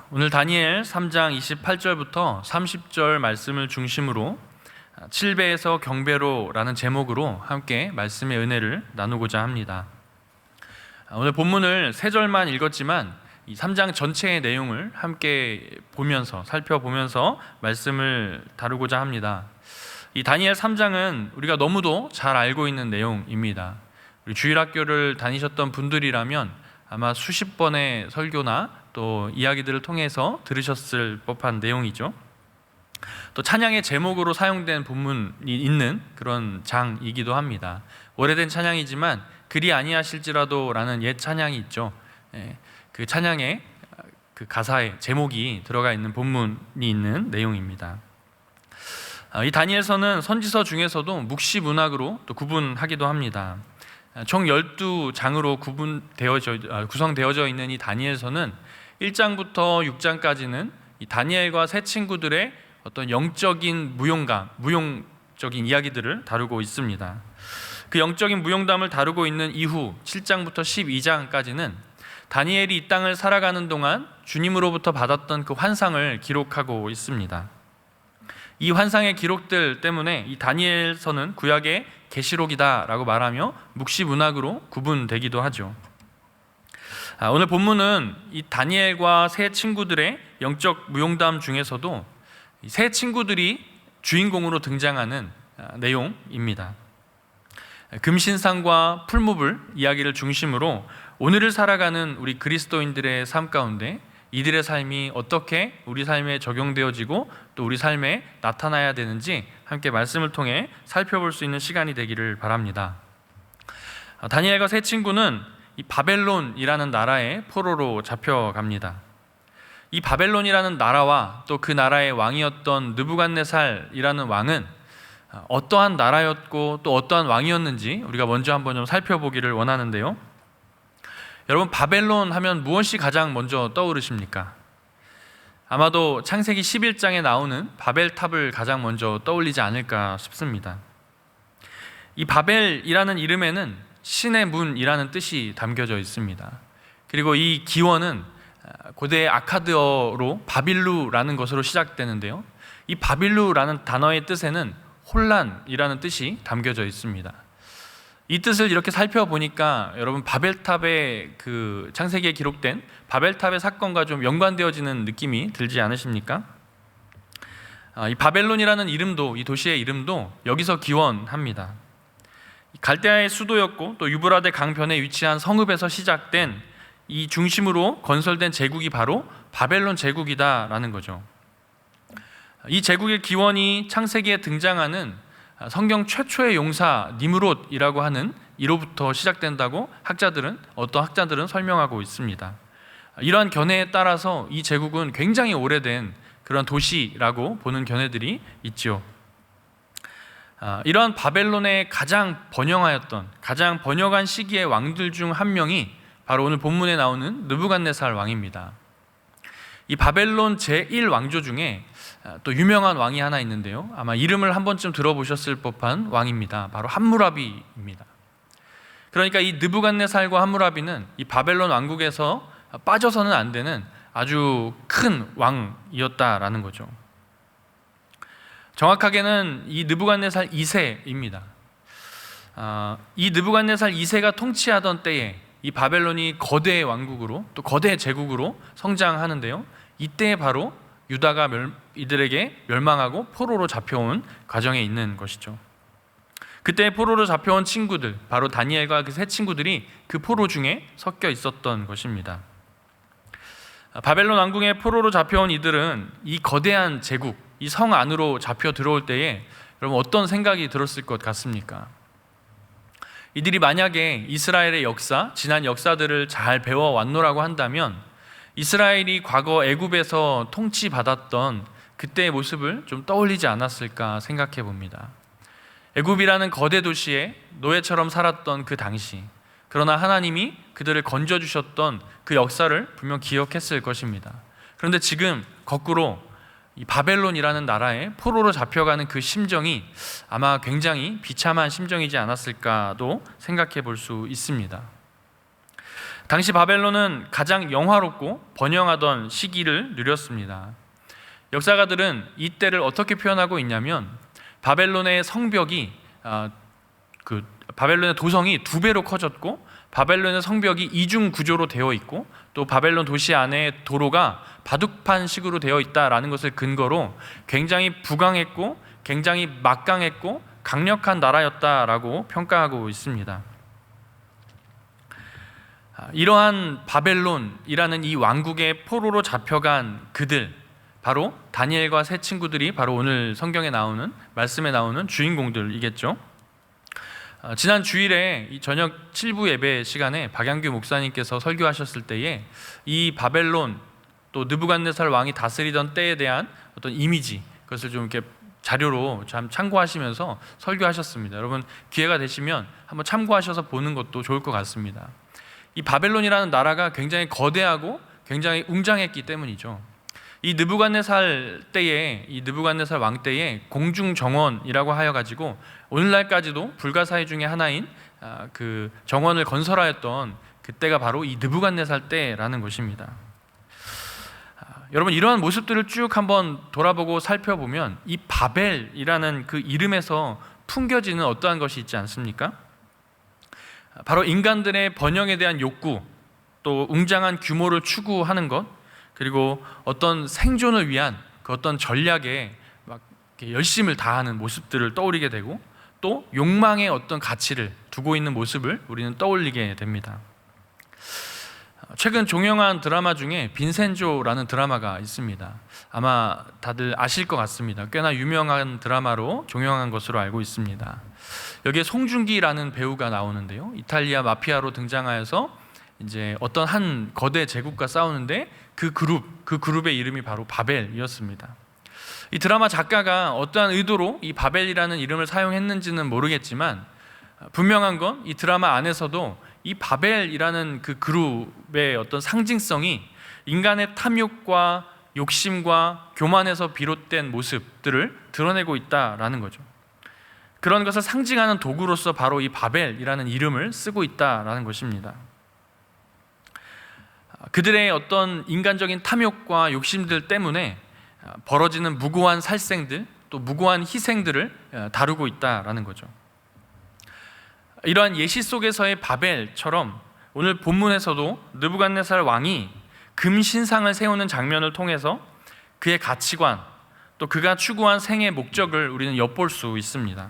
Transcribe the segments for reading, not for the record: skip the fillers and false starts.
오늘 다니엘 3장 28절부터 30절 말씀을 중심으로 7배에서 경배로라는 제목으로 함께 말씀의 은혜를 나누고자 합니다. 오늘 본문을 3절만 읽었지만 이 3장 전체의 내용을 함께 살펴보면서 말씀을 다루고자 합니다. 이 다니엘 3장은 우리가 너무도 잘 알고 있는 내용입니다. 우리 주일학교를 다니셨던 분들이라면 아마 수십 번의 설교나 또 이야기들을 통해서 들으셨을 법한 내용이죠. 또 찬양의 제목으로 사용된 본문이 있는 그런 장이기도 합니다. 오래된 찬양이지만 그리 아니하실지라도 라는 옛 찬양이 있죠. 그 찬양의 그 가사의 제목이 들어가 있는 본문이 있는 내용입니다. 이 다니엘서는 선지서 중에서도 묵시 문학으로 또 구분하기도 합니다. 총 12장으로 구성되어져 있는 이 다니엘서는 1장부터 6장까지는 이 다니엘과 세 친구들의 어떤 영적인 무용적인 이야기들을 다루고 있습니다. 그 영적인 무용담을 다루고 있는 이후 7장부터 12장까지는 다니엘이 이 땅을 살아가는 동안 주님으로부터 받았던 그 환상을 기록하고 있습니다. 이 환상의 기록들 때문에 이 다니엘서는 구약의 계시록이다라고 말하며 묵시 문학으로 구분되기도 하죠. 오늘 본문은 이 다니엘과 세 친구들의 영적 무용담 중에서도 세 친구들이 주인공으로 등장하는 내용입니다. 금신상과 풀무불 이야기를 중심으로 오늘을 살아가는 우리 그리스도인들의 삶 가운데 이들의 삶이 어떻게 우리 삶에 적용되어지고 또 우리 삶에 나타나야 되는지 함께 말씀을 통해 살펴볼 수 있는 시간이 되기를 바랍니다. 다니엘과 세 친구는 이 바벨론이라는 나라의 포로로 잡혀갑니다. 이 바벨론이라는 나라와 또 그 나라의 왕이었던 느부갓네살이라는 왕은 어떠한 나라였고 또 어떠한 왕이었는지 우리가 먼저 한번 좀 살펴보기를 원하는데요. 여러분, 바벨론 하면 무엇이 가장 먼저 떠오르십니까? 아마도 창세기 11장에 나오는 바벨탑을 가장 먼저 떠올리지 않을까 싶습니다. 이 바벨이라는 이름에는 신의 문이라는 뜻이 담겨져 있습니다. 그리고 이 기원은 고대 아카드어로 바빌루라는 것으로 시작되는데요. 이 바빌루라는 단어의 뜻에는 혼란이라는 뜻이 담겨져 있습니다. 이 뜻을 이렇게 살펴보니까 여러분, 바벨탑의 그 창세기에 기록된 바벨탑의 사건과 좀 연관되어지는 느낌이 들지 않으십니까? 이 바벨론이라는 이름도, 이 도시의 이름도 여기서 기원합니다. 갈대아의 수도였고 또 유브라데 강변에 위치한 성읍에서 시작된 이 중심으로 건설된 제국이 바로 바벨론 제국이다라는 거죠. 이 제국의 기원이 창세기에 등장하는 성경 최초의 용사 니므롯이라고 하는 이로부터 시작된다고 어떤 학자들은 설명하고 있습니다. 이러한 견해에 따라서 이 제국은 굉장히 오래된 그런 도시라고 보는 견해들이 있죠. 이러한 바벨론의 가장 번영한 시기의 왕들 중 한 명이 바로 오늘 본문에 나오는 느부갓네살 왕입니다. 이 바벨론 제1왕조 중에 또 유명한 왕이 하나 있는데요, 아마 이름을 한 번쯤 들어보셨을 법한 왕입니다. 바로 함무라비입니다. 그러니까 이 느부갓네살과 함무라비는 이 바벨론 왕국에서 빠져서는 안 되는 아주 큰 왕이었다라는 거죠. 정확하게는 이 느부갓네살 2세입니다. 이 느부갓네살 2세가 통치하던 때에 이 바벨론이 거대 왕국으로 또 거대 제국으로 성장하는데요, 이때 바로 유다가 이들에게 멸망하고 포로로 잡혀온 과정에 있는 것이죠. 그때 포로로 잡혀온 친구들, 바로 다니엘과 그 세 친구들이 그 포로 중에 섞여 있었던 것입니다. 바벨론 왕궁의 포로로 잡혀온 이들은 이 거대한 제국, 이 성 안으로 잡혀 들어올 때에 여러분 어떤 생각이 들었을 것 같습니까? 이들이 만약에 이스라엘의 지난 역사들을 잘 배워왔노라고 한다면 이스라엘이 과거 애굽에서 통치받았던 그때의 모습을 좀 떠올리지 않았을까 생각해 봅니다. 애굽이라는 거대 도시에 노예처럼 살았던 그 당시, 그러나 하나님이 그들을 건져주셨던 그 역사를 분명 기억했을 것입니다. 그런데 지금 거꾸로 이 바벨론이라는 나라에 포로로 잡혀가는 그 심정이 아마 굉장히 비참한 심정이지 않았을까도 생각해 볼 수 있습니다. 당시 바벨론은 가장 영화롭고 번영하던 시기를 누렸습니다. 역사가들은 이때를 어떻게 표현하고 있냐면 바벨론의 성벽이 바벨론의 도성이 2배로 커졌고 바벨론의 성벽이 이중 구조로 되어 있고 또 바벨론 도시 안에 도로가 바둑판식으로 되어 있다라는 것을 근거로 굉장히 부강했고 굉장히 막강했고 강력한 나라였다라고 평가하고 있습니다. 이러한 바벨론이라는 이 왕국의 포로로 잡혀간 그들, 바로 다니엘과 세 친구들이 바로 오늘 성경에 나오는 말씀에 나오는 주인공들이겠죠. 지난 주일에 이 저녁 7부 예배 시간에 박양규 목사님께서 설교하셨을 때에 이 바벨론 또 느부갓네살 왕이 다스리던 때에 대한 어떤 이미지, 그것을 좀 이렇게 자료로 참 참고하시면서 설교하셨습니다. 여러분 기회가 되시면 한번 참고하셔서 보는 것도 좋을 것 같습니다. 이 바벨론이라는 나라가 굉장히 거대하고 굉장히 웅장했기 때문이죠. 이 느부갓네살 왕 때에 공중 정원이라고 하여 가지고 오늘날까지도 불가사의 중에 하나인 그 정원을 건설하였던 그때가 바로 이 느부갓네살 때라는 것입니다. 여러분 이러한 모습들을 쭉 한번 돌아보고 살펴보면 이 바벨이라는 그 이름에서 풍겨지는 어떠한 것이 있지 않습니까? 바로 인간들의 번영에 대한 욕구, 또 웅장한 규모를 추구하는 것, 그리고 어떤 생존을 위한 그 어떤 전략에 막 열심을 다하는 모습들을 떠올리게 되고 또 욕망의 어떤 가치를 두고 있는 모습을 우리는 떠올리게 됩니다. 최근 종영한 드라마 중에 빈센조라는 드라마가 있습니다. 아마 다들 아실 것 같습니다. 꽤나 유명한 드라마로 종영한 것으로 알고 있습니다. 여기에 송중기라는 배우가 나오는데요. 이탈리아 마피아로 등장하여서 이제 어떤 한 거대 제국과 싸우는데 그 그룹의 이름이 바로 바벨이었습니다. 이 드라마 작가가 어떠한 의도로 이 바벨이라는 이름을 사용했는지는 모르겠지만 분명한 건 이 드라마 안에서도 이 바벨이라는 그 그룹의 어떤 상징성이 인간의 탐욕과 욕심과 교만에서 비롯된 모습들을 드러내고 있다라는 거죠. 그런 것을 상징하는 도구로서 바로 이 바벨이라는 이름을 쓰고 있다라는 것입니다. 그들의 어떤 인간적인 탐욕과 욕심들 때문에 벌어지는 무고한 살생들, 또 무고한 희생들을 다루고 있다라는 거죠. 이러한 예시 속에서의 바벨처럼 오늘 본문에서도 느부갓네살 왕이 금신상을 세우는 장면을 통해서 그의 가치관, 또 그가 추구한 생의 목적을 우리는 엿볼 수 있습니다.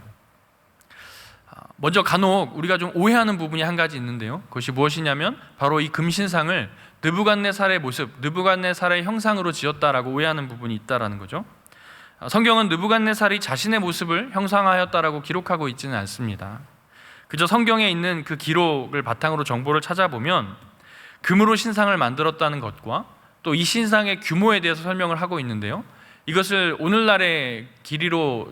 먼저 간혹 우리가 좀 오해하는 부분이 한 가지 있는데요. 그것이 무엇이냐면 바로 이 금신상을 느부갓네살의 모습, 느부갓네살의 형상으로 지었다라고 오해하는 부분이 있다라는 거죠. 성경은 느부갓네살이 자신의 모습을 형상화하였다라고 기록하고 있지는 않습니다. 그저 성경에 있는 그 기록을 바탕으로 정보를 찾아보면 금으로 신상을 만들었다는 것과 또 이 신상의 규모에 대해서 설명을 하고 있는데요. 이것을 오늘날의 길이로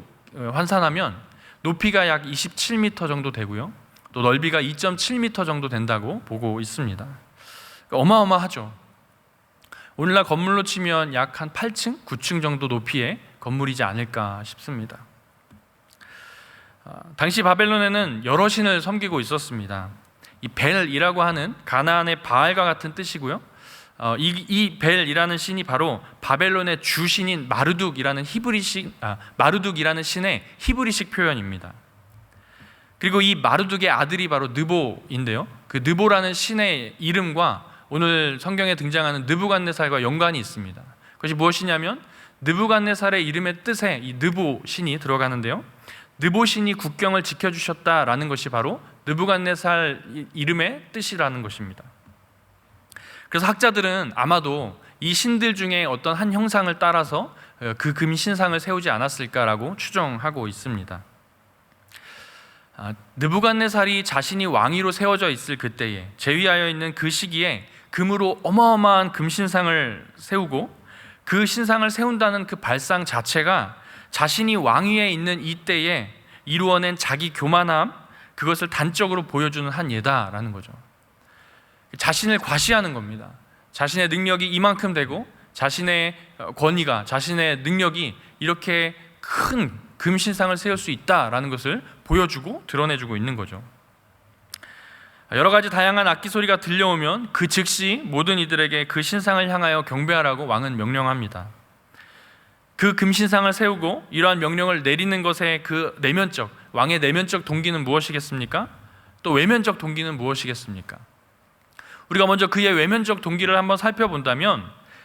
환산하면 높이가 약 27m 정도 되고요. 또 넓이가 2.7m 정도 된다고 보고 있습니다. 어마어마하죠. 오늘날 건물로 치면 약 한 8층, 9층 정도 높이의 건물이지 않을까 싶습니다. 당시 바벨론에는 여러 신을 섬기고 있었습니다. 이 벨이라고 하는 가나안의 바알과 같은 뜻이고요. 이 벨이라는 신이 바로 바벨론의 주신인 마르둑이라는 신의 히브리식 표현입니다. 그리고 이 마르둑의 아들이 바로 느보인데요. 그 느보라는 신의 이름과 오늘 성경에 등장하는 느부갓네살과 연관이 있습니다. 그것이 무엇이냐면 느부갓네살의 이름의 뜻에 이 느보 신이 들어가는데요. 느보 신이 국경을 지켜주셨다라는 것이 바로 느부갓네살 이름의 뜻이라는 것입니다. 그래서 학자들은 아마도 이 신들 중에 어떤 한 형상을 따라서 그 금신상을 세우지 않았을까라고 추정하고 있습니다. 느부갓네살이 자신이 왕위로 세워져 있을 그때에, 재위하여 있는 그 시기에 금으로 어마어마한 금신상을 세우고 그 신상을 세운다는 그 발상 자체가 자신이 왕위에 있는 이때에 이루어낸 자기 교만함, 그것을 단적으로 보여주는 한 예다라는 거죠. 자신을 과시하는 겁니다. 자신의 능력이 이만큼 되고 자신의 권위가, 자신의 능력이 이렇게 큰 금신상을 세울 수 있다라는 것을 보여주고 드러내주고 있는 거죠. 여러 가지 다양한 악기 소리가 들려오면 그 즉시 모든 이들에게 그 신상을 향하여 경배하라고 왕은 명령합니다. 그 금신상을 세우고 이러한 명령을 내리는 것의 그 내면적, 왕의 내면적 동기는 무엇이겠습니까? 또 외면적 동기는 무엇이겠습니까? 우리가 먼저 그의 외면적 동기를 한번 살펴본다면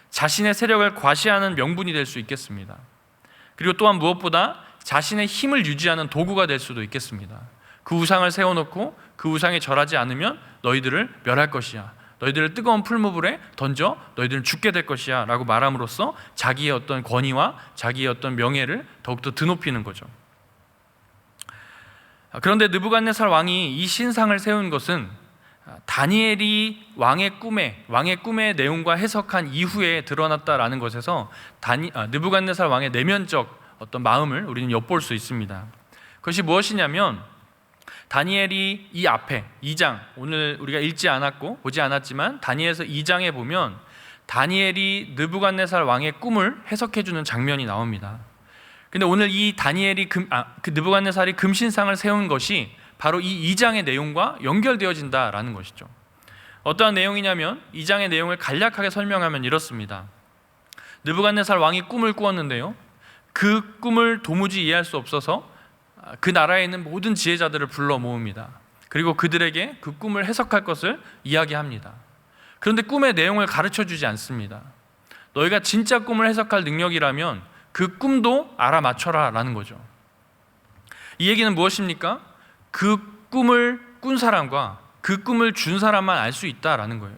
자신의 세력을 과시하는 명분이 될 수 있겠습니다. 그리고 또한 무엇보다 자신의 힘을 유지하는 도구가 될 수도 있겠습니다. 그 우상을 세워놓고 그 우상에 절하지 않으면 너희들을 멸할 것이야, 너희들을 뜨거운 풀무불에 던져 너희들은 죽게 될 것이야 라고 말함으로써 자기의 어떤 권위와 자기의 어떤 명예를 더욱더 드높이는 거죠. 그런데 느부갓네살 왕이 이 신상을 세운 것은 다니엘이 왕의 꿈의 내용과 해석한 이후에 드러났다라는 것에서 느부갓네살 왕의 내면적 어떤 마음을 우리는 엿볼 수 있습니다. 그것이 무엇이냐면 다니엘이 이 앞에 2장, 오늘 우리가 읽지 않았고 보지 않았지만 다니엘서 2장에 보면 다니엘이 느부갓네살 왕의 꿈을 해석해 주는 장면이 나옵니다. 근데 오늘 이 다니엘이 그 느부갓네살이 금신상을 세운 것이 바로 이 2장의 내용과 연결되어진다라는 것이죠. 어떠한 내용이냐면 2장의 내용을 간략하게 설명하면 이렇습니다. 느부갓네살 왕이 꿈을 꾸었는데요, 그 꿈을 도무지 이해할 수 없어서 그 나라에 있는 모든 지혜자들을 불러 모읍니다. 그리고 그들에게 그 꿈을 해석할 것을 이야기합니다. 그런데 꿈의 내용을 가르쳐 주지 않습니다. 너희가 진짜 꿈을 해석할 능력이라면 그 꿈도 알아맞혀라 라는 거죠. 이 얘기는 무엇입니까? 그 꿈을 꾼 사람과 그 꿈을 준 사람만 알 수 있다라는 거예요.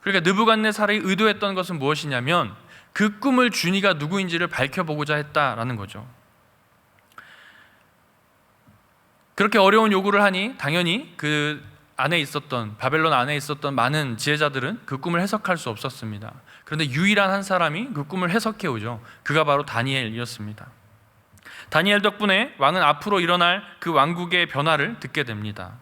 그러니까 느부갓네살이 의도했던 것은 무엇이냐면 그 꿈을 준 이가 누구인지를 밝혀보고자 했다라는 거죠. 그렇게 어려운 요구를 하니 당연히 그 안에 있었던, 바벨론 안에 있었던 많은 지혜자들은 그 꿈을 해석할 수 없었습니다. 그런데 유일한 한 사람이 그 꿈을 해석해 오죠. 그가 바로 다니엘이었습니다. 다니엘 덕분에 왕은 앞으로 일어날 그 왕국의 변화를 듣게 됩니다.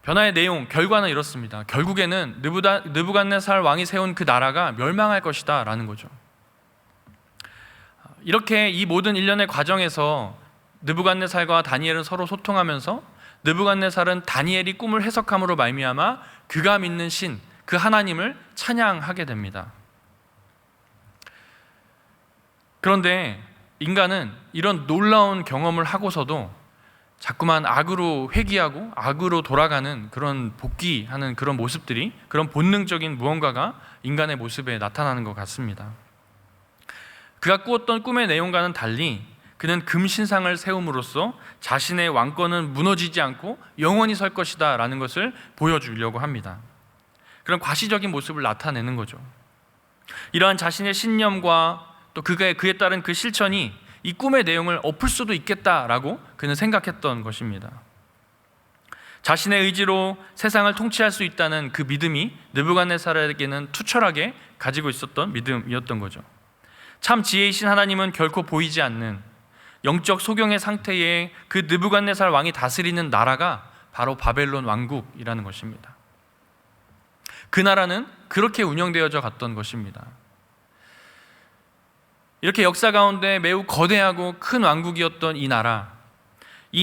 변화의 내용, 결과는 이렇습니다. 결국에는 느부갓네살 왕이 세운 그 나라가 멸망할 것이다 라는 거죠. 이렇게 이 모든 일련의 과정에서 느부갓네살과 다니엘은 서로 소통하면서 느부갓네살은 다니엘이 꿈을 해석함으로 말미암아 그가 믿는 신, 그 하나님을 찬양하게 됩니다. 그런데 인간은 이런 놀라운 경험을 하고서도 자꾸만 악으로 회귀하고 악으로 돌아가는 그런 복귀하는 그런 모습들이, 그런 본능적인 무언가가 인간의 모습에 나타나는 것 같습니다. 그가 꾸었던 꿈의 내용과는 달리 그는 금신상을 세움으로써 자신의 왕권은 무너지지 않고 영원히 설 것이다 라는 것을 보여주려고 합니다. 그런 과시적인 모습을 나타내는 거죠. 이러한 자신의 신념과 또 그에 따른 그 실천이 이 꿈의 내용을 엎을 수도 있겠다라고 그는 생각했던 것입니다. 자신의 의지로 세상을 통치할 수 있다는 그 믿음이 느부갓네살에게는 투철하게 가지고 있었던 믿음이었던 거죠. 참 지혜이신 하나님은 결코 보이지 않는 영적 소경의 상태에 그 느부갓네살 왕이 다스리는 나라가 바로 바벨론 왕국이라는 것입니다. 그 나라는 그렇게 운영되어져 갔던 것입니다. 이렇게 역사 가운데 매우 거대하고 큰 왕국이었던 이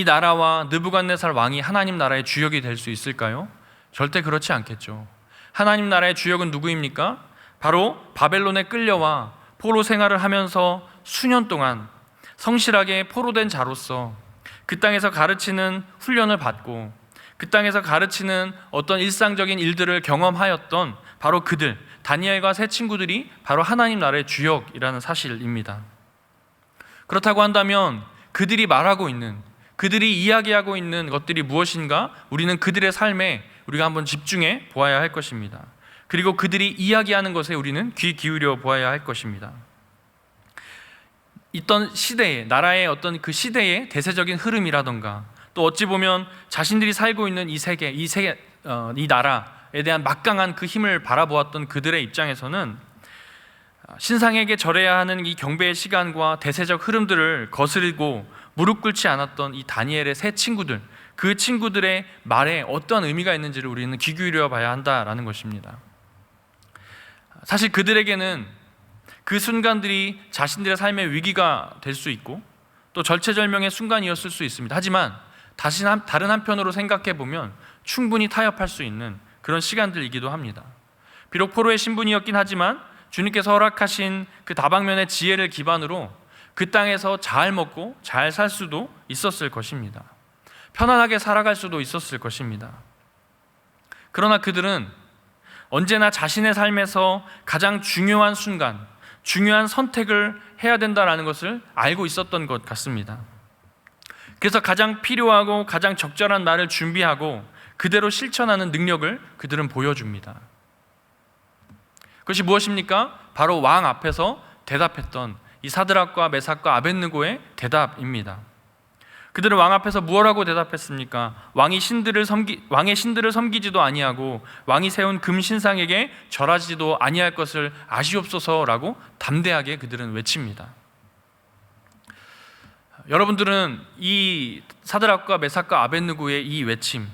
나라와 느부갓네살 왕이 하나님 나라의 주역이 될 수 있을까요? 절대 그렇지 않겠죠. 하나님 나라의 주역은 누구입니까? 바로 바벨론에 끌려와 포로 생활을 하면서 수년 동안 성실하게 포로된 자로서 그 땅에서 가르치는 훈련을 받고 그 땅에서 가르치는 어떤 일상적인 일들을 경험하였던 바로 그들, 다니엘과 세 친구들이 바로 하나님 나라의 주역이라는 사실입니다. 그렇다고 한다면 그들이 말하고 있는, 그들이 이야기하고 있는 것들이 무엇인가 우리는 그들의 삶에 우리가 한번 집중해 보아야 할 것입니다. 그리고 그들이 이야기하는 것에 우리는 귀 기울여 보아야 할 것입니다. 있던 시대에, 나라의 어떤 그 시대의 대세적인 흐름이라던가 또 어찌 보면 자신들이 살고 있는 이 세계, 이 나라에 대한 막강한 그 힘을 바라보았던 그들의 입장에서는 신상에게 절해야 하는 이 경배의 시간과 대세적 흐름들을 거스르고 무릎 꿇지 않았던 이 다니엘의 세 친구들, 그 친구들의 말에 어떤 의미가 있는지를 우리는 귀 기울여 봐야 한다라는 것입니다. 사실 그들에게는 그 순간들이 자신들의 삶의 위기가 될 수 있고 또 절체절명의 순간이었을 수 있습니다. 하지만 다른 한편으로 생각해 보면 충분히 타협할 수 있는 그런 시간들이기도 합니다. 비록 포로의 신분이었긴 하지만 주님께서 허락하신 그 다방면의 지혜를 기반으로 그 땅에서 잘 먹고 잘 살 수도 있었을 것입니다. 편안하게 살아갈 수도 있었을 것입니다. 그러나 그들은 언제나 자신의 삶에서 가장 중요한 순간, 중요한 선택을 해야 된다는 것을 알고 있었던 것 같습니다. 그래서 가장 필요하고 가장 적절한 날을 준비하고 그대로 실천하는 능력을 그들은 보여줍니다. 그것이 무엇입니까? 바로 왕 앞에서 대답했던 이 사드락과 메삭과 아벳느고의 대답입니다. 그들은 왕 앞에서 무엇라고 대답했습니까? 왕의 신들을 섬기지도 아니하고 왕이 세운 금신상에게 절하지도 아니할 것을 아시옵소서라고 담대하게 그들은 외칩니다. 여러분들은 이 사드락과 메삭과 아벳느고의 이 외침,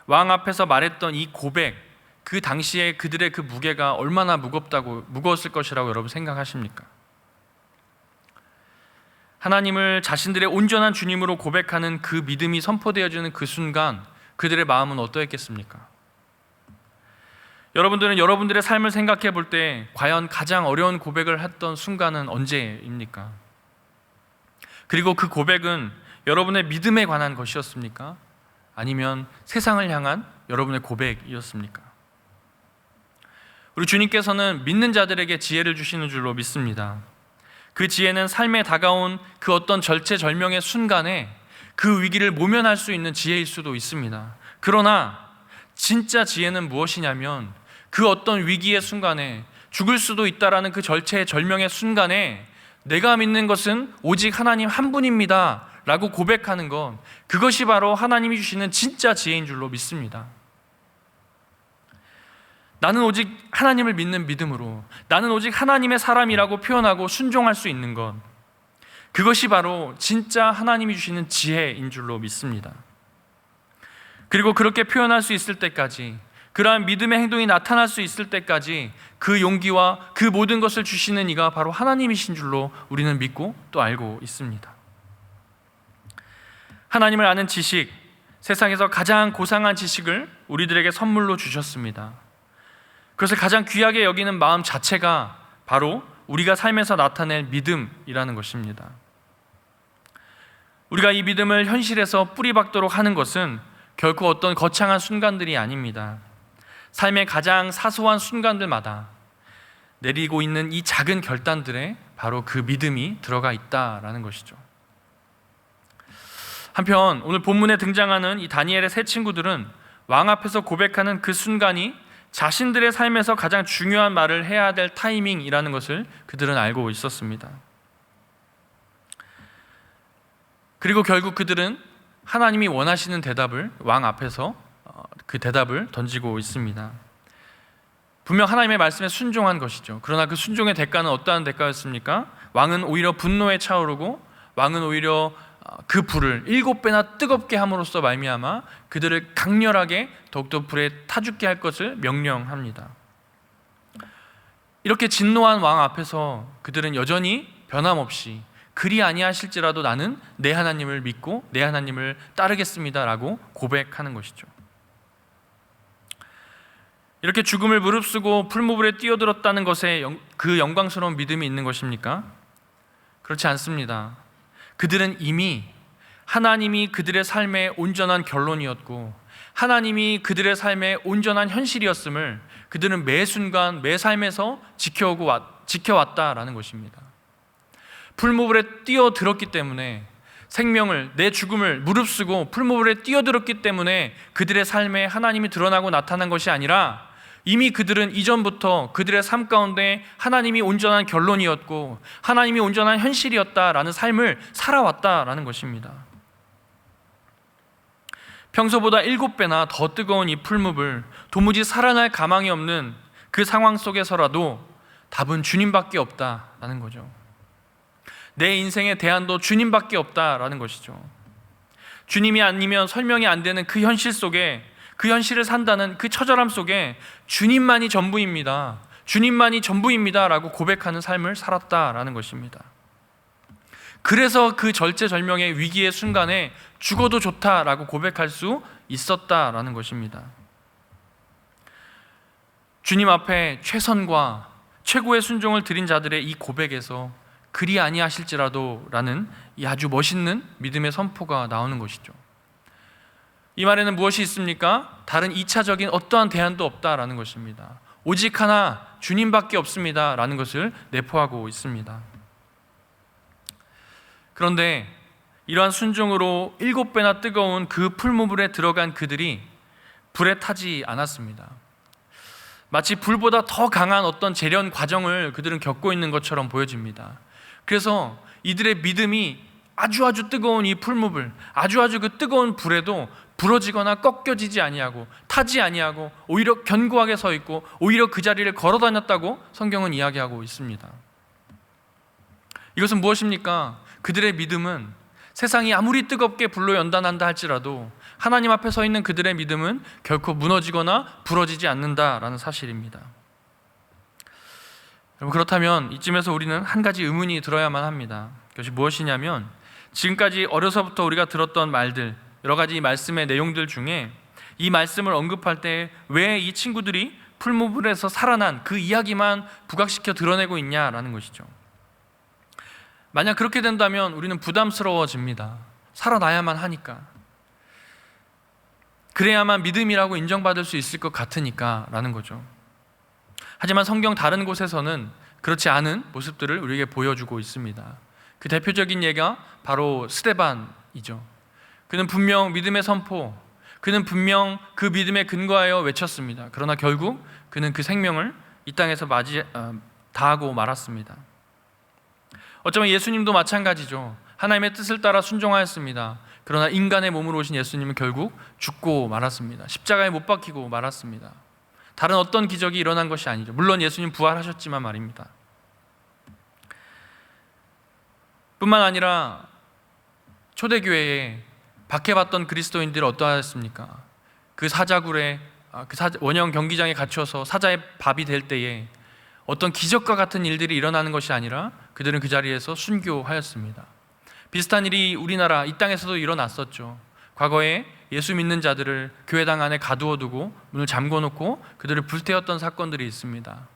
왕 앞에서 말했던 이 고백, 그 당시에 그들의 그 무게가 얼마나 무거웠을 것이라고 여러분 생각하십니까? 하나님을 자신들의 온전한 주님으로 고백하는 그 믿음이 선포되어지는 그 순간 그들의 마음은 어떠했겠습니까? 여러분들은 여러분들의 삶을 생각해 볼 때 과연 가장 어려운 고백을 했던 순간은 언제입니까? 그리고 그 고백은 여러분의 믿음에 관한 것이었습니까? 아니면 세상을 향한 여러분의 고백이었습니까? 우리 주님께서는 믿는 자들에게 지혜를 주시는 줄로 믿습니다. 그 지혜는 삶에 다가온 그 어떤 절체절명의 순간에 그 위기를 모면할 수 있는 지혜일 수도 있습니다. 그러나 진짜 지혜는 무엇이냐면 그 어떤 위기의 순간에 죽을 수도 있다라는 그 절체절명의 순간에 내가 믿는 것은 오직 하나님 한 분입니다 라고 고백하는 것, 그것이 바로 하나님이 주시는 진짜 지혜인 줄로 믿습니다. 나는 오직 하나님을 믿는 믿음으로, 나는 오직 하나님의 사람이라고 표현하고 순종할 수 있는 것, 그것이 바로 진짜 하나님이 주시는 지혜인 줄로 믿습니다. 그리고 그렇게 표현할 수 있을 때까지, 그러한 믿음의 행동이 나타날 수 있을 때까지 그 용기와 그 모든 것을 주시는 이가 바로 하나님이신 줄로 우리는 믿고 또 알고 있습니다. 하나님을 아는 지식, 세상에서 가장 고상한 지식을 우리들에게 선물로 주셨습니다. 그것을 가장 귀하게 여기는 마음 자체가 바로 우리가 삶에서 나타낼 믿음이라는 것입니다. 우리가 이 믿음을 현실에서 뿌리박도록 하는 것은 결코 어떤 거창한 순간들이 아닙니다. 삶의 가장 사소한 순간들마다 내리고 있는 이 작은 결단들에 바로 그 믿음이 들어가 있다라는 것이죠. 한편 오늘 본문에 등장하는 이 다니엘의 세 친구들은 왕 앞에서 고백하는 그 순간이 자신들의 삶에서 가장 중요한 말을 해야 될 타이밍이라는 것을 그들은 알고 있었습니다. 그리고 결국 그들은 하나님이 원하시는 대답을 왕 앞에서 그 대답을 던지고 있습니다. 분명 하나님의 말씀에 순종한 것이죠. 그러나 그 순종의 대가는 어떠한 대가였습니까? 왕은 오히려 분노에 차오르고 왕은 오히려 그 불을 7배나 뜨겁게 함으로써 말미암아 그들을 강렬하게 더욱더 불에 타죽게 할 것을 명령합니다. 이렇게 진노한 왕 앞에서 그들은 여전히 변함없이 그리 아니하실지라도 나는 내 하나님을 믿고 내 하나님을 따르겠습니다라고 고백하는 것이죠. 이렇게 죽음을 무릅쓰고 풀무불에 뛰어들었다는 것에 그 영광스러운 믿음이 있는 것입니까? 그렇지 않습니다. 그들은 이미 하나님이 그들의 삶의 온전한 결론이었고 하나님이 그들의 삶의 온전한 현실이었음을 그들은 매 순간 매 삶에서 지켜왔다라는 것입니다. 풀무불에 뛰어들었기 때문에 생명을, 내 죽음을 무릅쓰고 풀무불에 뛰어들었기 때문에 그들의 삶에 하나님이 드러나고 나타난 것이 아니라 이미 그들은 이전부터 그들의 삶 가운데 하나님이 온전한 결론이었고 하나님이 온전한 현실이었다라는 삶을 살아왔다라는 것입니다. 평소보다 7배나 더 뜨거운 이 풀무불, 도무지 살아날 가망이 없는 그 상황 속에서라도 답은 주님밖에 없다라는 거죠. 내 인생의 대안도 주님밖에 없다라는 것이죠. 주님이 아니면 설명이 안 되는 그 현실 속에, 그 현실을 산다는 그 처절함 속에 주님만이 전부입니다, 주님만이 전부입니다 라고 고백하는 삶을 살았다라는 것입니다. 그래서 그 절체절명의 위기의 순간에 죽어도 좋다라고 고백할 수 있었다라는 것입니다. 주님 앞에 최선과 최고의 순종을 드린 자들의 이 고백에서 그리 아니하실지라도 라는 이 아주 멋있는 믿음의 선포가 나오는 것이죠. 이 말에는 무엇이 있습니까? 다른 2차적인 어떠한 대안도 없다라는 것입니다. 오직 하나 주님밖에 없습니다 라는 것을 내포하고 있습니다. 그런데 이러한 순종으로 7배나 뜨거운 그 풀무불에 들어간 그들이 불에 타지 않았습니다. 마치 불보다 더 강한 어떤 재련 과정을 그들은 겪고 있는 것처럼 보여집니다. 그래서 이들의 믿음이 아주 뜨거운 이 풀무불, 아주 그 뜨거운 불에도 부러지거나 꺾여지지 아니하고 타지 아니하고 오히려 견고하게 서 있고 오히려 그 자리를 걸어 다녔다고 성경은 이야기하고 있습니다. 이것은 무엇입니까? 그들의 믿음은 세상이 아무리 뜨겁게 불로 연단한다 할지라도 하나님 앞에 서 있는 그들의 믿음은 결코 무너지거나 부러지지 않는다라는 사실입니다. 여러분, 그렇다면 이쯤에서 우리는 한 가지 의문이 들어야만 합니다. 그것이 무엇이냐면 지금까지 어려서부터 우리가 들었던 말들, 여러 가지 말씀의 내용들 중에 이 말씀을 언급할 때 왜 이 친구들이 풀무불에서 살아난 그 이야기만 부각시켜 드러내고 있냐라는 것이죠. 만약 그렇게 된다면 우리는 부담스러워집니다. 살아나야만 하니까, 그래야만 믿음이라고 인정받을 수 있을 것 같으니까 라는 거죠. 하지만 성경 다른 곳에서는 그렇지 않은 모습들을 우리에게 보여주고 있습니다. 그 대표적인 예가 바로 스데반이죠. 그는 분명 믿음의 선포, 그는 분명 그 믿음에 근거하여 외쳤습니다. 그러나 결국 그는 그 생명을 이 땅에서 다하고 말았습니다. 어쩌면 예수님도 마찬가지죠. 하나님의 뜻을 따라 순종하였습니다. 그러나 인간의 몸으로 오신 예수님은 결국 죽고 말았습니다. 십자가에 못 박히고 말았습니다. 다른 어떤 기적이 일어난 것이 아니죠. 물론 예수님 부활하셨지만 말입니다. 뿐만 아니라 초대교회에 박해받던 그리스도인들이 어떠하였습니까? 그 사자굴에 원형 경기장에 갇혀서 사자의 밥이 될 때에 어떤 기적과 같은 일들이 일어나는 것이 아니라 그들은 그 자리에서 순교하였습니다. 비슷한 일이 우리나라 이 땅에서도 일어났었죠. 과거에 예수 믿는 자들을 교회당 안에 가두어두고 문을 잠궈놓고 그들을 불태웠던 사건들이 있습니다.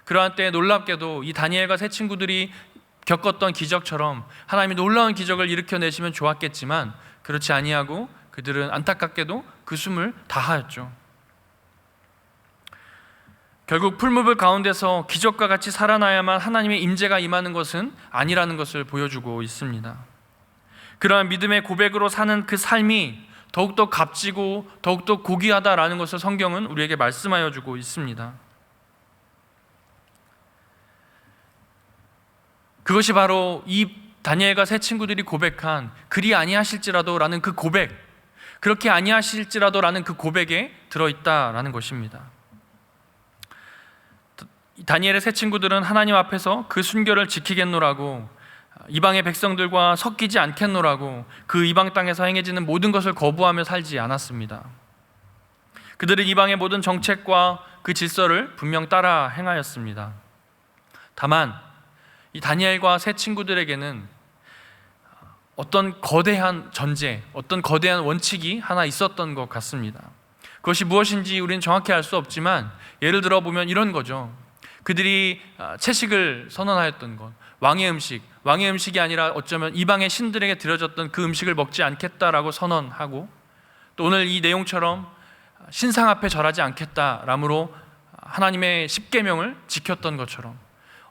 그러한 때 놀랍게도 이 다니엘과 세 친구들이 겪었던 기적처럼 하나님이 놀라운 기적을 일으켜내시면 좋았겠지만 그렇지 아니하고 그들은 안타깝게도 그 숨을 다하였죠. 결국 풀무불 가운데서 기적과 같이 살아나야만 하나님의 임재가 임하는 것은 아니라는 것을 보여주고 있습니다. 그러한 믿음의 고백으로 사는 그 삶이 더욱더 값지고 더욱더 고귀하다라는 것을 성경은 우리에게 말씀하여 주고 있습니다. 그것이 바로 이 다니엘과 세 친구들이 고백한 그리 아니하실지라도 라는 그 고백, 그렇게 아니하실지라도 라는 그 고백에 들어있다라는 것입니다. 다니엘의 세 친구들은 하나님 앞에서 그 순결을 지키겠노라고, 이방의 백성들과 섞이지 않겠노라고 그 이방 땅에서 행해지는 모든 것을 거부하며 살지 않았습니다. 그들은 이방의 모든 정책과 그 질서를 분명 따라 행하였습니다. 다만 이 다니엘과 세 친구들에게는 어떤 거대한 전제, 어떤 거대한 원칙이 하나 있었던 것 같습니다. 그것이 무엇인지 우리는 정확히 알 수 없지만 예를 들어 보면 이런 거죠. 그들이 채식을 선언하였던 것, 왕의 음식이 아니라 어쩌면 이방의 신들에게 드려졌던 그 음식을 먹지 않겠다라고 선언하고, 또 오늘 이 내용처럼 신상 앞에 절하지 않겠다라므로 하나님의 십계명을 지켰던 것처럼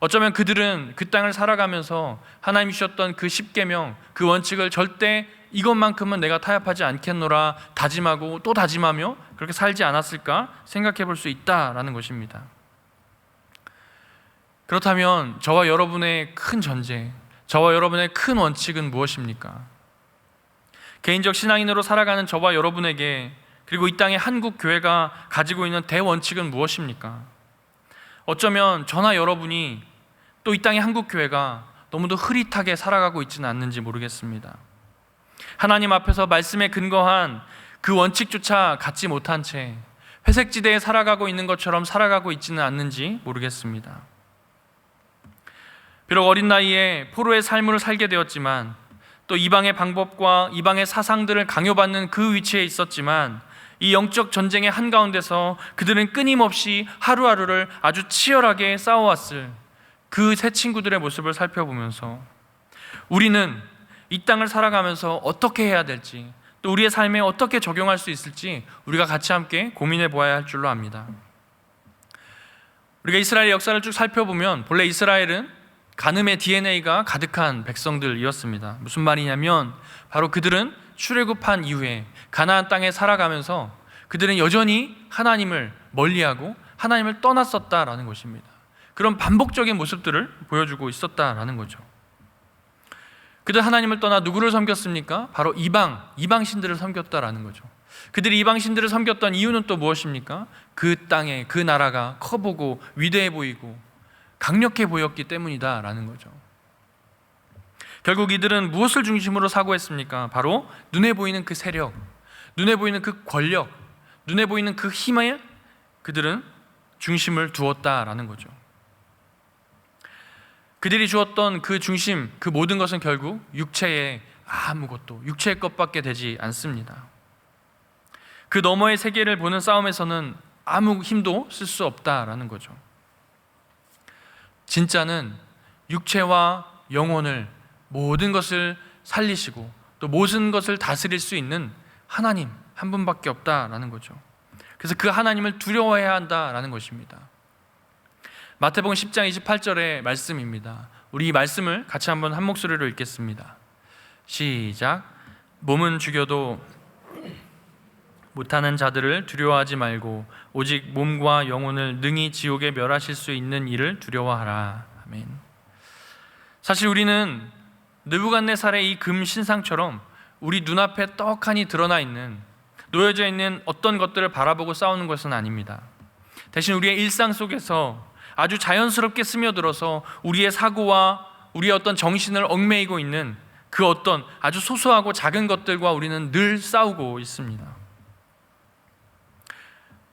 어쩌면 그들은 그 땅을 살아가면서 하나님이 주셨던 그 십계명, 그 원칙을 절대 이것만큼은 내가 타협하지 않겠노라 다짐하고 또 다짐하며 그렇게 살지 않았을까 생각해 볼 수 있다라는 것입니다. 그렇다면 저와 여러분의 큰 전제, 저와 여러분의 큰 원칙은 무엇입니까? 개인적 신앙인으로 살아가는 저와 여러분에게, 그리고 이 땅의 한국 교회가 가지고 있는 대원칙은 무엇입니까? 어쩌면 저나 여러분이 또 이 땅의 한국 교회가 너무도 흐릿하게 살아가고 있지는 않는지 모르겠습니다. 하나님 앞에서 말씀에 근거한 그 원칙조차 갖지 못한 채 회색지대에 살아가고 있는 것처럼 살아가고 있지는 않는지 모르겠습니다. 비록 어린 나이에 포로의 삶을 살게 되었지만, 또 이방의 방법과 이방의 사상들을 강요받는 그 위치에 있었지만 이 영적 전쟁의 한가운데서 그들은 끊임없이 하루하루를 아주 치열하게 싸워왔을 그 세 친구들의 모습을 살펴보면서 우리는 이 땅을 살아가면서 어떻게 해야 될지, 또 우리의 삶에 어떻게 적용할 수 있을지 우리가 같이 함께 고민해 보아야 할 줄로 압니다. 우리가 이스라엘 역사를 쭉 살펴보면 본래 이스라엘은 간음의 DNA가 가득한 백성들이었습니다. 무슨 말이냐면 바로 그들은 출애굽한 이후에 가나안 땅에 살아가면서 그들은 여전히 하나님을 멀리하고 하나님을 떠났었다라는 것입니다. 그런 반복적인 모습들을 보여주고 있었다라는 거죠. 그들 하나님을 떠나 누구를 섬겼습니까? 바로 이방신들을 섬겼다라는 거죠. 그들이 이방신들을 섬겼던 이유는 또 무엇입니까? 그 땅에 그 나라가 커 보고 위대해 보이고 강력해 보였기 때문이다라는 거죠. 결국 이들은 무엇을 중심으로 사고했습니까? 바로 눈에 보이는 그 세력, 눈에 보이는 그 권력, 눈에 보이는 그 힘에 그들은 중심을 두었다라는 거죠. 그들이 주었던 그 중심, 그 모든 것은 결국 육체의 아무것도, 육체의 것밖에 되지 않습니다. 그 너머의 세계를 보는 싸움에서는 아무 힘도 쓸 수 없다라는 거죠. 진짜는 육체와 영혼을 모든 것을 살리시고 또 모든 것을 다스릴 수 있는 하나님 한 분밖에 없다라는 거죠. 그래서 그 하나님을 두려워해야 한다라는 것입니다. 마태복음 10장 28절의 말씀입니다. 우리 이 말씀을 같이 한번 한 목소리로 읽겠습니다. 시작. 몸은 죽여도 못하는 자들을 두려워하지 말고 오직 몸과 영혼을 능히 지옥에 멸하실 수 있는 이를 두려워하라. 아멘. 사실 우리는 느부갓네살의 이 금 신상처럼 우리 눈앞에 떡하니 드러나 있는, 놓여져 있는 어떤 것들을 바라보고 싸우는 것은 아닙니다. 대신 우리의 일상 속에서 아주 자연스럽게 스며들어서 우리의 사고와 우리의 어떤 정신을 얽매이고 있는 그 어떤 아주 소소하고 작은 것들과 우리는 늘 싸우고 있습니다.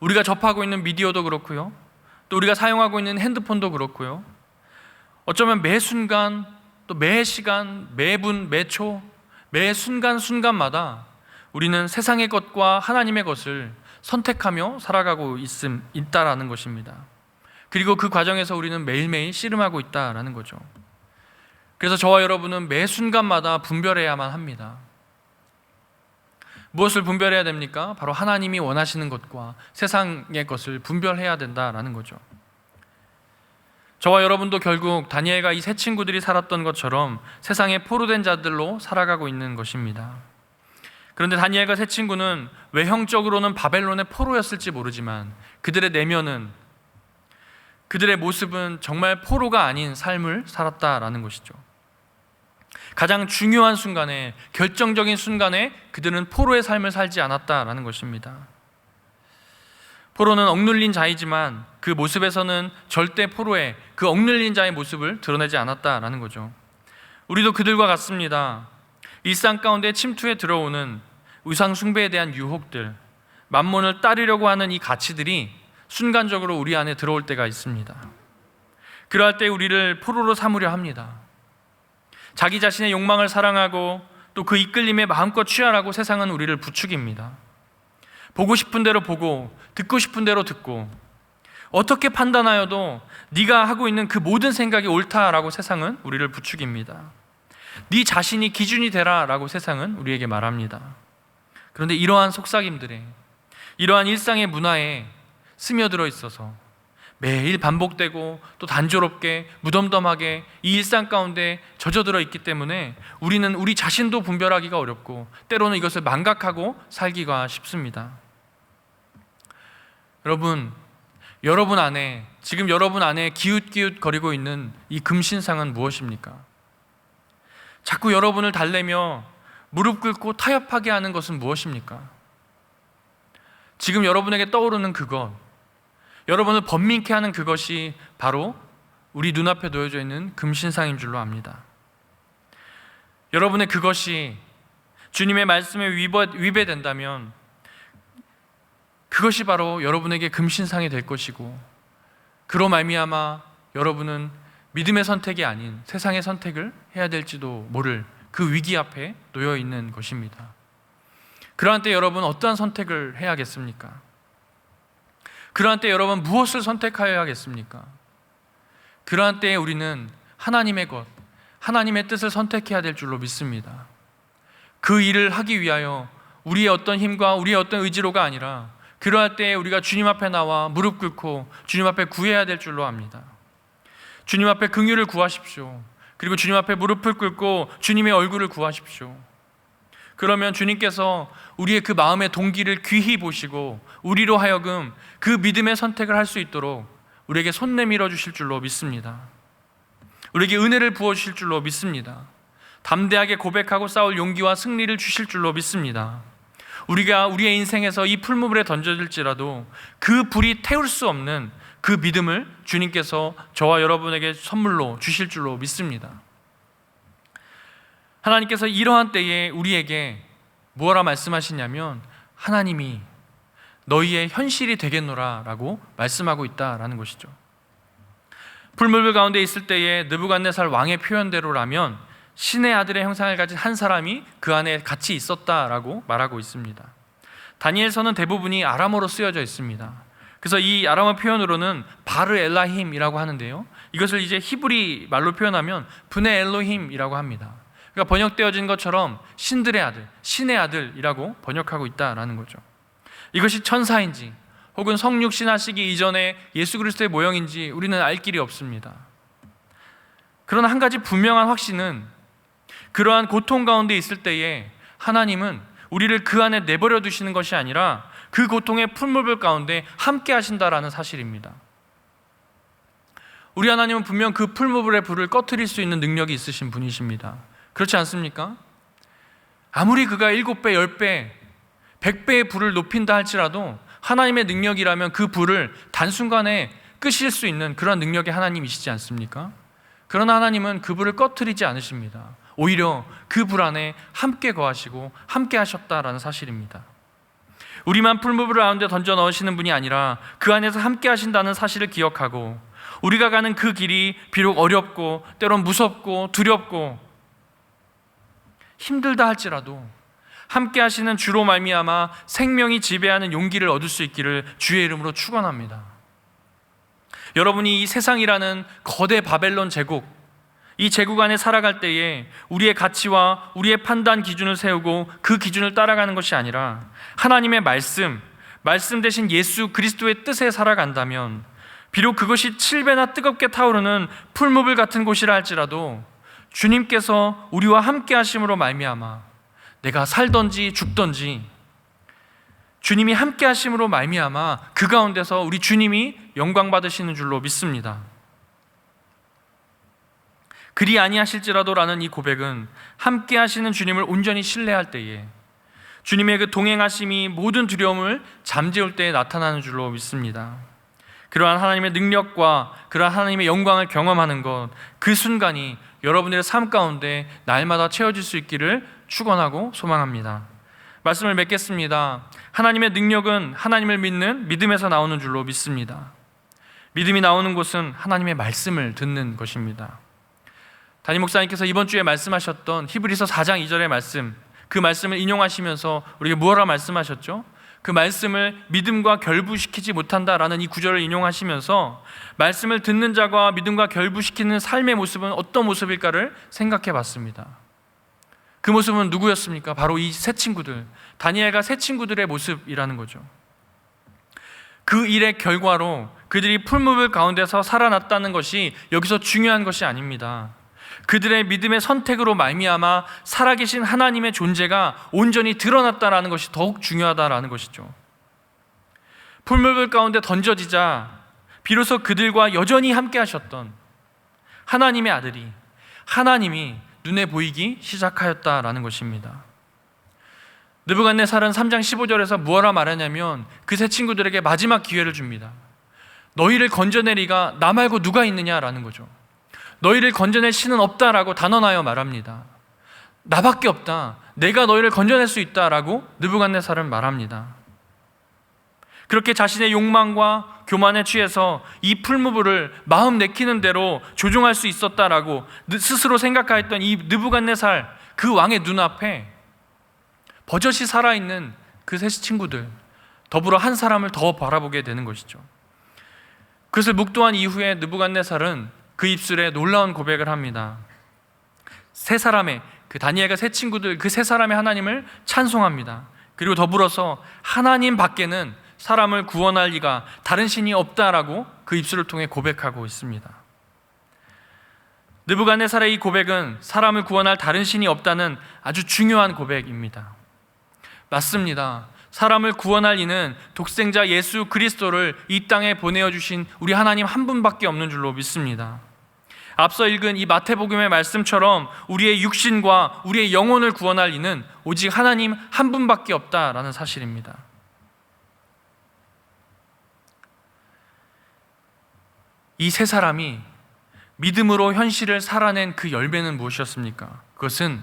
우리가 접하고 있는 미디어도 그렇고요, 또 우리가 사용하고 있는 핸드폰도 그렇고요, 어쩌면 매 순간, 또 매 시간, 매분, 매초, 매 순간순간마다 우리는 세상의 것과 하나님의 것을 선택하며 살아가고 있다라는 것입니다. 그리고 그 과정에서 우리는 매일매일 씨름하고 있다라는 거죠. 그래서 저와 여러분은 매 순간마다 분별해야만 합니다. 무엇을 분별해야 됩니까? 바로 하나님이 원하시는 것과 세상의 것을 분별해야 된다라는 거죠. 저와 여러분도 결국 다니엘과 이 세 친구들이 살았던 것처럼 세상에 포로된 자들로 살아가고 있는 것입니다. 그런데 다니엘과 세 친구는 외형적으로는 바벨론의 포로였을지 모르지만 그들의 내면은, 그들의 모습은 정말 포로가 아닌 삶을 살았다라는 것이죠. 가장 중요한 순간에, 결정적인 순간에 그들은 포로의 삶을 살지 않았다라는 것입니다. 포로는 억눌린 자이지만 그 모습에서는 절대 포로의 그 억눌린 자의 모습을 드러내지 않았다라는 거죠. 우리도 그들과 같습니다. 일상 가운데 침투해 들어오는 우상 숭배에 대한 유혹들, 만몬을 따르려고 하는 이 가치들이 순간적으로 우리 안에 들어올 때가 있습니다. 그러할 때 우리를 포로로 삼으려 합니다. 자기 자신의 욕망을 사랑하고 또 그 이끌림에 마음껏 취하라고 세상은 우리를 부추깁니다. 보고 싶은 대로 보고 듣고 싶은 대로 듣고, 어떻게 판단하여도 네가 하고 있는 그 모든 생각이 옳다라고 세상은 우리를 부추깁니다. 네 자신이 기준이 되라라고 세상은 우리에게 말합니다. 그런데 이러한 속삭임들에, 이러한 일상의 문화에 스며들어 있어서 매일 반복되고 또 단조롭게 무덤덤하게 이 일상 가운데 젖어들어 있기 때문에 우리는 우리 자신도 분별하기가 어렵고 때로는 이것을 망각하고 살기가 쉽습니다. 여러분 안에, 지금 여러분 안에 기웃기웃거리고 있는 이 금신상은 무엇입니까? 자꾸 여러분을 달래며 무릎 꿇고 타협하게 하는 것은 무엇입니까? 지금 여러분에게 떠오르는 그것, 여러분을 번민케 하는 그것이 바로 우리 눈앞에 놓여져 있는 금신상인 줄로 압니다. 여러분의 그것이 주님의 말씀에 위배된다면 그것이 바로 여러분에게 금신상이 될 것이고, 그로 말미암아 여러분은 믿음의 선택이 아닌 세상의 선택을 해야 될지도 모를 그 위기 앞에 놓여 있는 것입니다. 그러한 때 여러분 어떠한 선택을 해야겠습니까? 그러한 때 여러분 무엇을 선택하여야겠습니까? 그러한 때에 우리는 하나님의 것, 하나님의 뜻을 선택해야 될 줄로 믿습니다. 그 일을 하기 위하여 우리의 어떤 힘과 우리의 어떤 의지로가 아니라 그러할 때에 우리가 주님 앞에 나와 무릎 꿇고 주님 앞에 구해야 될 줄로 압니다. 주님 앞에 긍휼을 구하십시오. 그리고 주님 앞에 무릎을 꿇고 주님의 얼굴을 구하십시오. 그러면 주님께서 우리의 그 마음의 동기를 귀히 보시고 우리로 하여금 그 믿음의 선택을 할 수 있도록 우리에게 손 내밀어 주실 줄로 믿습니다. 우리에게 은혜를 부어주실 줄로 믿습니다. 담대하게 고백하고 싸울 용기와 승리를 주실 줄로 믿습니다. 우리가 우리의 인생에서 이 풀무불에 던져질지라도 그 불이 태울 수 없는 그 믿음을 주님께서 저와 여러분에게 선물로 주실 줄로 믿습니다. 하나님께서 이러한 때에 우리에게 뭐라 말씀하시냐면 하나님이 너희의 현실이 되겠노라 라고 말씀하고 있다라는 것이죠. 풀무불 가운데 있을 때에 느부갓네살 왕의 표현대로라면 신의 아들의 형상을 가진 한 사람이 그 안에 같이 있었다라고 말하고 있습니다. 다니엘서는 대부분이 아람어로 쓰여져 있습니다. 그래서 이 아람어 표현으로는 바르 엘라힘이라고 하는데요, 이것을 이제 히브리 말로 표현하면 브네 엘로힘이라고 합니다. 그러니까 번역되어진 것처럼 신들의 아들, 신의 아들이라고 번역하고 있다라는 거죠. 이것이 천사인지 혹은 성육 신하시기 이전에 예수 그리스도의 모형인지 우리는 알 길이 없습니다. 그러나 한 가지 분명한 확신은 그러한 고통 가운데 있을 때에 하나님은 우리를 그 안에 내버려 두시는 것이 아니라 그 고통의 풀무불 가운데 함께 하신다라는 사실입니다. 우리 하나님은 분명 그 풀무불의 불을 꺼트릴 수 있는 능력이 있으신 분이십니다. 그렇지 않습니까? 아무리 그가 7배, 10배, 100배의 불을 높인다 할지라도 하나님의 능력이라면 그 불을 단순간에 끄실 수 있는 그런 능력의 하나님이시지 않습니까? 그러나 하나님은 그 불을 꺼트리지 않으십니다. 오히려 그 불 안에 함께 거하시고 함께 하셨다라는 사실입니다. 우리만 풀무불 가운데 던져 넣으시는 분이 아니라 그 안에서 함께 하신다는 사실을 기억하고 우리가 가는 그 길이 비록 어렵고 때론 무섭고 두렵고 힘들다 할지라도 함께 하시는 주로 말미암아 생명이 지배하는 용기를 얻을 수 있기를 주의 이름으로 축원합니다. 여러분이 이 세상이라는 거대 바벨론 제국, 이 제국 안에 살아갈 때에 우리의 가치와 우리의 판단 기준을 세우고 그 기준을 따라가는 것이 아니라 하나님의 말씀 대신 예수 그리스도의 뜻에 살아간다면 비록 그것이 7배나 뜨겁게 타오르는 풀무불 같은 곳이라 할지라도 주님께서 우리와 함께 하심으로 말미암아 내가 살든지 죽든지 주님이 함께 하심으로 말미암아 그 가운데서 우리 주님이 영광 받으시는 줄로 믿습니다. 그리 아니하실지라도라는 이 고백은 함께 하시는 주님을 온전히 신뢰할 때에 주님의 그 동행하심이 모든 두려움을 잠재울 때에 나타나는 줄로 믿습니다. 그러한 하나님의 능력과 그러한 하나님의 영광을 경험하는 것, 그 순간이 여러분들의 삶 가운데 날마다 채워질 수 있기를 축원하고 소망합니다. 말씀을 맺겠습니다. 하나님의 능력은 하나님을 믿는 믿음에서 나오는 줄로 믿습니다. 믿음이 나오는 곳은 하나님의 말씀을 듣는 것입니다. 담임 목사님께서 이번 주에 말씀하셨던 히브리서 4장 2절의 말씀, 그 말씀을 인용하시면서 우리에게 무엇라 말씀하셨죠? 그 말씀을 믿음과 결부시키지 못한다라는 이 구절을 인용하시면서 말씀을 듣는 자가 믿음과 결부시키는 삶의 모습은 어떤 모습일까를 생각해 봤습니다. 그 모습은 누구였습니까? 바로 이 세 친구들, 다니엘과 세 친구들의 모습이라는 거죠. 그 일의 결과로 그들이 풀무불 가운데서 살아났다는 것이 여기서 중요한 것이 아닙니다. 그들의 믿음의 선택으로 말미암아 살아계신 하나님의 존재가 온전히 드러났다는 것이 더욱 중요하다는 것이죠. 풀무불 가운데 던져지자 비로소 그들과 여전히 함께 하셨던 하나님의 아들이, 하나님이 눈에 보이기 시작하였다라는 것입니다. 느부갓네살은 3장 15절에서 무엇라 말하냐면 그 세 친구들에게 마지막 기회를 줍니다. 너희를 건져내리가 나 말고 누가 있느냐라는 거죠. 너희를 건져낼 신은 없다라고 단언하여 말합니다. 나밖에 없다, 내가 너희를 건져낼 수 있다라고 느부갓네살은 말합니다. 그렇게 자신의 욕망과 교만에 취해서 이 풀무불을 마음 내키는 대로 조종할 수 있었다라고 스스로 생각하였던 이 느부갓네살, 그 왕의 눈앞에 버젓이 살아있는 그 세 친구들, 더불어 한 사람을 더 바라보게 되는 것이죠. 그것을 묵도한 이후에 느부갓네살은 그 입술에 놀라운 고백을 합니다. 세 사람의, 그 다니엘과 세 친구들, 그 세 사람의 하나님을 찬송합니다. 그리고 더불어서 하나님 밖에는 사람을 구원할 리가 다른 신이 없다라고 그 입술을 통해 고백하고 있습니다. 느부갓네살의 이 고백은 사람을 구원할 다른 신이 없다는 아주 중요한 고백입니다. 맞습니다. 사람을 구원할 이는 독생자 예수 그리스도를 이 땅에 보내어 주신 우리 하나님 한 분밖에 없는 줄로 믿습니다. 앞서 읽은 이 마태복음의 말씀처럼 우리의 육신과 우리의 영혼을 구원할 이는 오직 하나님 한 분밖에 없다라는 사실입니다. 이 세 사람이 믿음으로 현실을 살아낸 그 열매는 무엇이었습니까? 그것은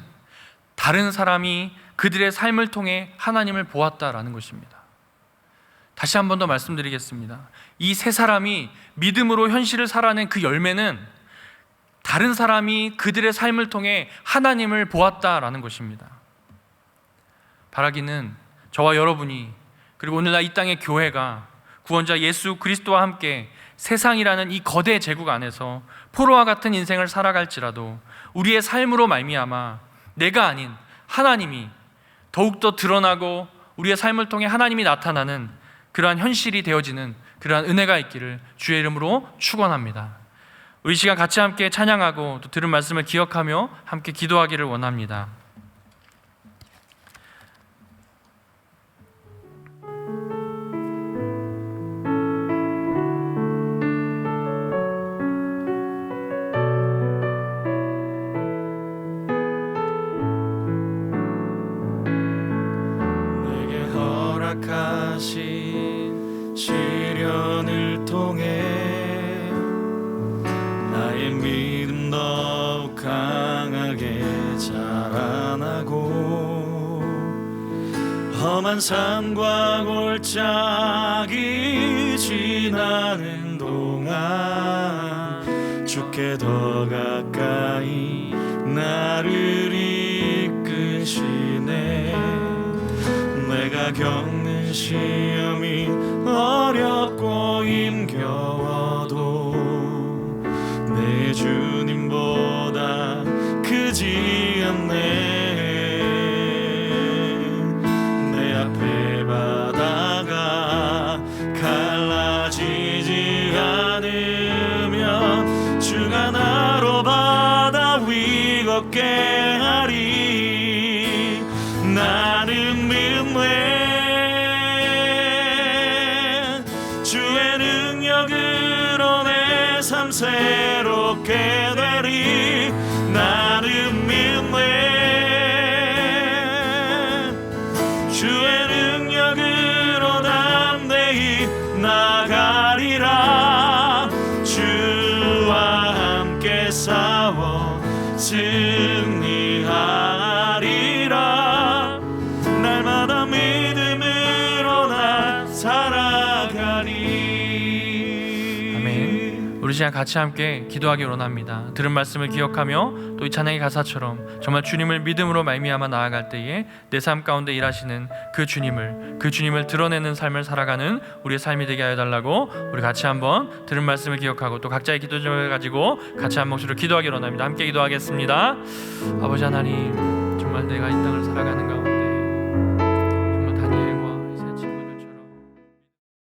다른 사람이 그들의 삶을 통해 하나님을 보았다라는 것입니다. 다시 한 번 더 말씀드리겠습니다. 이 세 사람이 믿음으로 현실을 살아낸 그 열매는 다른 사람이 그들의 삶을 통해 하나님을 보았다라는 것입니다. 바라기는 저와 여러분이, 그리고 오늘날 이 땅의 교회가 구원자 예수 그리스도와 함께 세상이라는 이 거대 제국 안에서 포로와 같은 인생을 살아갈지라도 우리의 삶으로 말미암아 내가 아닌 하나님이 더욱더 드러나고 우리의 삶을 통해 하나님이 나타나는 그러한 현실이 되어지는 그러한 은혜가 있기를 주의 이름으로 축원합니다. 우리 시간 같이 함께 찬양하고 또 들은 말씀을 기억하며 함께 기도하기를 원합니다. 하신 시련을 통해 나의 믿음 더욱 강하게 자라나고 험한 산과 골짜기 지나는 동안 주께 더 가까이 나를 이끄시네. 내가 겪는 시험이 어렵고 힘겨워도 내 주님보다 크지 않네. 내 앞에 바다가 갈라지지 않으면 주가 나로 바다 위 걷게 하리. 나는 주의 능력으로 내 삶 새롭게 되리. 나는 믿네. 주의 능력으로 담대히 나가리라. 주와 함께 싸워 승리하리라. 날마다 믿음으로 나 살아가리. 아멘. 우리 시간 같이 함께 기도하기 원합니다. 들은 말씀을 기억하며 또 이 찬양의 가사처럼 정말 주님을 믿음으로 말미암아 나아갈 때에 내 삶 가운데 일하시는 그 주님을 드러내는 삶을 살아가는 우리의 삶이 되게 하여 달라고 우리 같이 한번 들은 말씀을 기억하고 또 각자의 기도 제목을 가지고 같이 한 목소리로 기도하기 원합니다. 함께 기도하겠습니다. 아버지 하나님, 정말 내가 이 땅을 살아가는